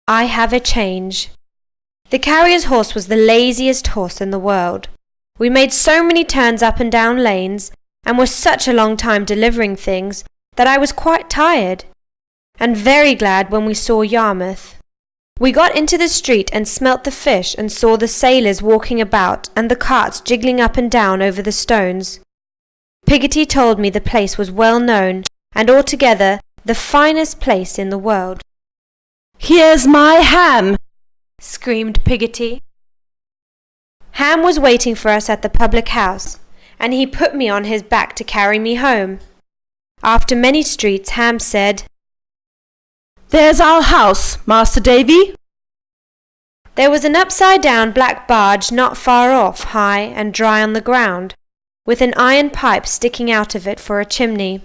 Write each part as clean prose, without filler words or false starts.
I have a change. The carrier's horse was the laziest horse in the world. We made so many turns up and down lanes, and were such a long time delivering things, that I was quite tired, and very glad when we saw Yarmouth. We got into the street and smelt the fish and saw the sailors walking about and the carts jiggling up and down over the stones. Piggotty told me the place was well known, and altogether the finest place in the world. "Here's my ham!" screamed Piggotty. Ham was waiting for us at the public house, and he put me on his back to carry me home. After many streets, Ham said, "There's our house, Master Davy." There was an upside-down black barge not far off, high and dry on the ground, with an iron pipe sticking out of it for a chimney.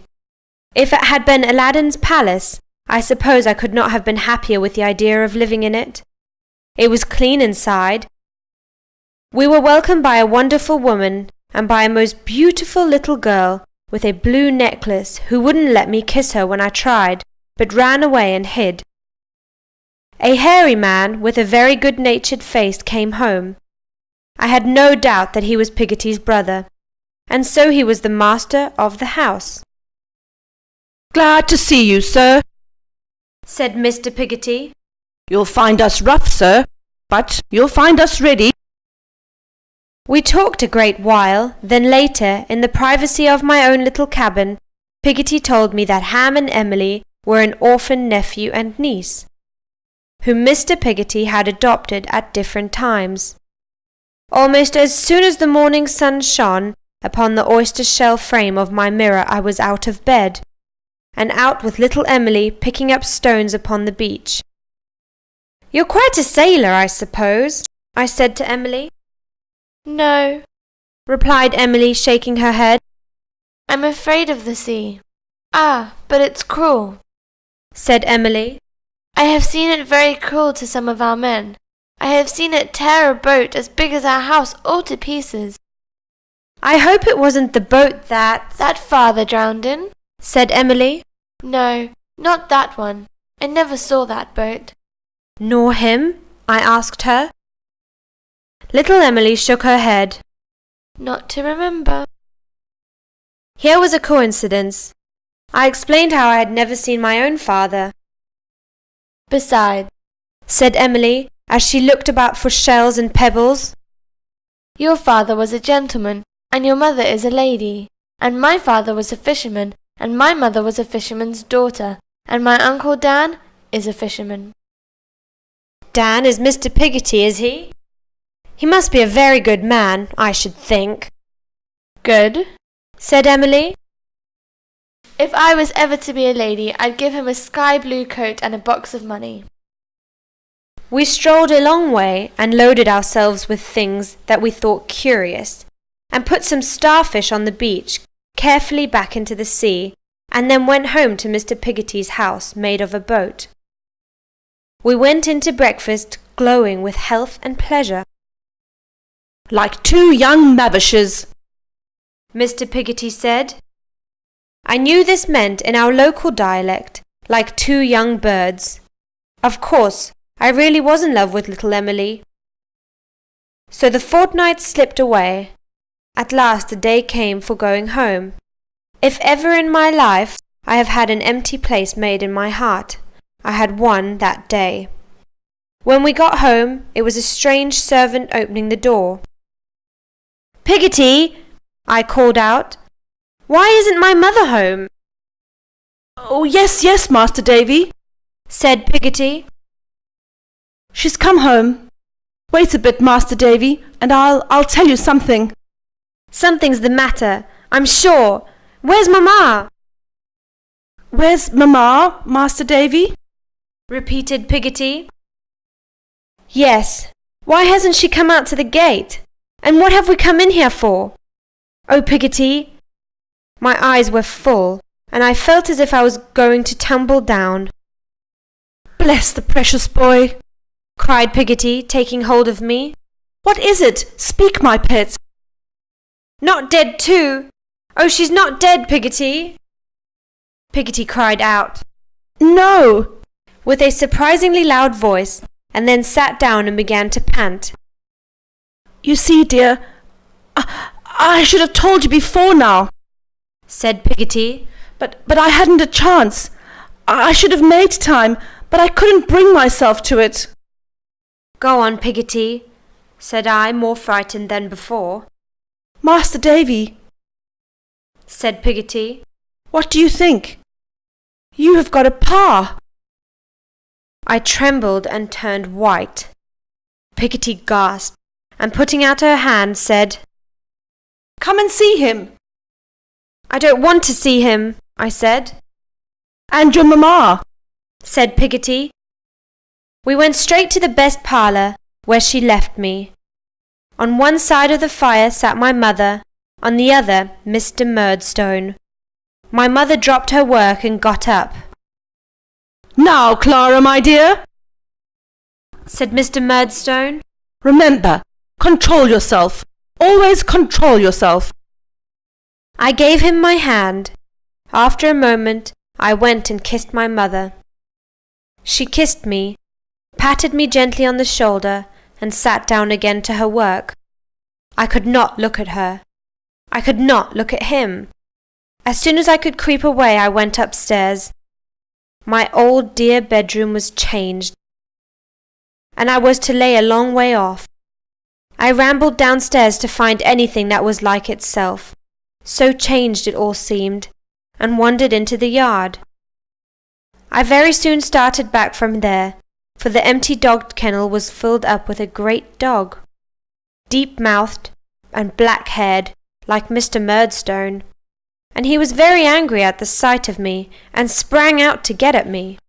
If it had been Aladdin's palace, I suppose I could not have been happier with the idea of living in it. It was clean inside. We were welcomed by a wonderful woman and by a most beautiful little girl with a blue necklace who wouldn't let me kiss her when I tried, but ran away and hid. A hairy man with a very good-natured face came home. I had no doubt that he was Piggotty's brother, and so he was the master of the house. "Glad to see you, sir," said Mr. Piggotty. "You'll find us rough, sir, but you'll find us ready." We talked a great while, then later, in the privacy of my own little cabin, Piggotty told me that Ham and Emily were an orphan nephew and niece, whom Mr. Piggotty had adopted at different times. Almost as soon as the morning sun shone upon the oyster-shell frame of my mirror, I was out of bed, and out with little Emily picking up stones upon the beach. "You're quite a sailor, I suppose?" I said to Emily. "No," replied Emily, shaking her head. "I'm afraid of the sea." "Ah, but it's cruel," said Emily. "I have seen it very cruel to some of our men. I have seen it tear a boat as big as our house all to pieces." "I hope it wasn't the boat that father drowned in," said Emily. "No, not that one. I never saw that boat." "Nor him?" I asked her. Little Emily shook her head. "Not to remember." Here was a coincidence. I explained how I had never seen my own father. "Besides," said Emily, as she looked about for shells and pebbles, "your father was a gentleman, and your mother is a lady, and my father was a fisherman, and my mother was a fisherman's daughter, and my Uncle Dan is a fisherman." "Dan is Mr. Piggotty, is he? He must be a very good man, I should think." "Good?" said Emily. "If I was ever to be a lady, I'd give him a sky-blue coat and a box of money." We strolled a long way and loaded ourselves with things that we thought curious, and put some starfish on the beach carefully back into the sea, and then went home to Mr. Piggotty's house made of a boat. We went in to breakfast glowing with health and pleasure. "Like two young mavishes," Mr. Piggotty said. I knew this meant in our local dialect, like two young birds. Of course, I really was in love with little Emily. So the fortnight slipped away. At last the day came for going home. If ever in my life I have had an empty place made in my heart, I had one that day. When we got home, it was a strange servant opening the door. "Piggotty," I called out, "why isn't my mother home?" "Oh, yes, Master Davy," said Piggotty. "She's come home. Wait a bit, Master Davy, and I'll tell you something." "Something's the matter, I'm sure. Where's Mamma?" "Where's Mamma, Master Davy?" repeated Piggotty. "Yes, why hasn't she come out to the gate? And what have we come in here for? Oh, Piggotty!" My eyes were full, and I felt as if I was going to tumble down. "Bless the precious boy!" cried Piggotty, taking hold of me. "What is it? Speak, my pet." "Not dead too? Oh, she's not dead, Piggotty!" Piggotty cried out. "No!" with a surprisingly loud voice, and then sat down and began to pant. You see, dear, I should have told you before now, said Piggotty. But I hadn't a chance. I should have made time, but I couldn't bring myself to it. Go on, Piggotty, said I, more frightened than before. Master Davy, said Piggotty, what do you think? You have got a pa. I trembled and turned white. Piggotty gasped, and putting out her hand, said, Come and see him. I don't want to see him, I said. And your mamma, said Piggotty. We went straight to the best parlour, where she left me. On one side of the fire sat my mother, on the other Mr. Murdstone. My mother dropped her work and got up. Now, Clara, my dear, said Mr. Murdstone, remember, control yourself. Always control yourself. I gave him my hand. After a moment, I went and kissed my mother. She kissed me, patted me gently on the shoulder, and sat down again to her work. I could not look at her. I could not look at him. As soon as I could creep away, I went upstairs. My old dear bedroom was changed, and I was to lay a long way off. I rambled downstairs to find anything that was like itself, so changed it all seemed, and wandered into the yard. I very soon started back from there, for the empty dog kennel was filled up with a great dog, deep-mouthed and black-haired, like Mr. Murdstone, and he was very angry at the sight of me, and sprang out to get at me.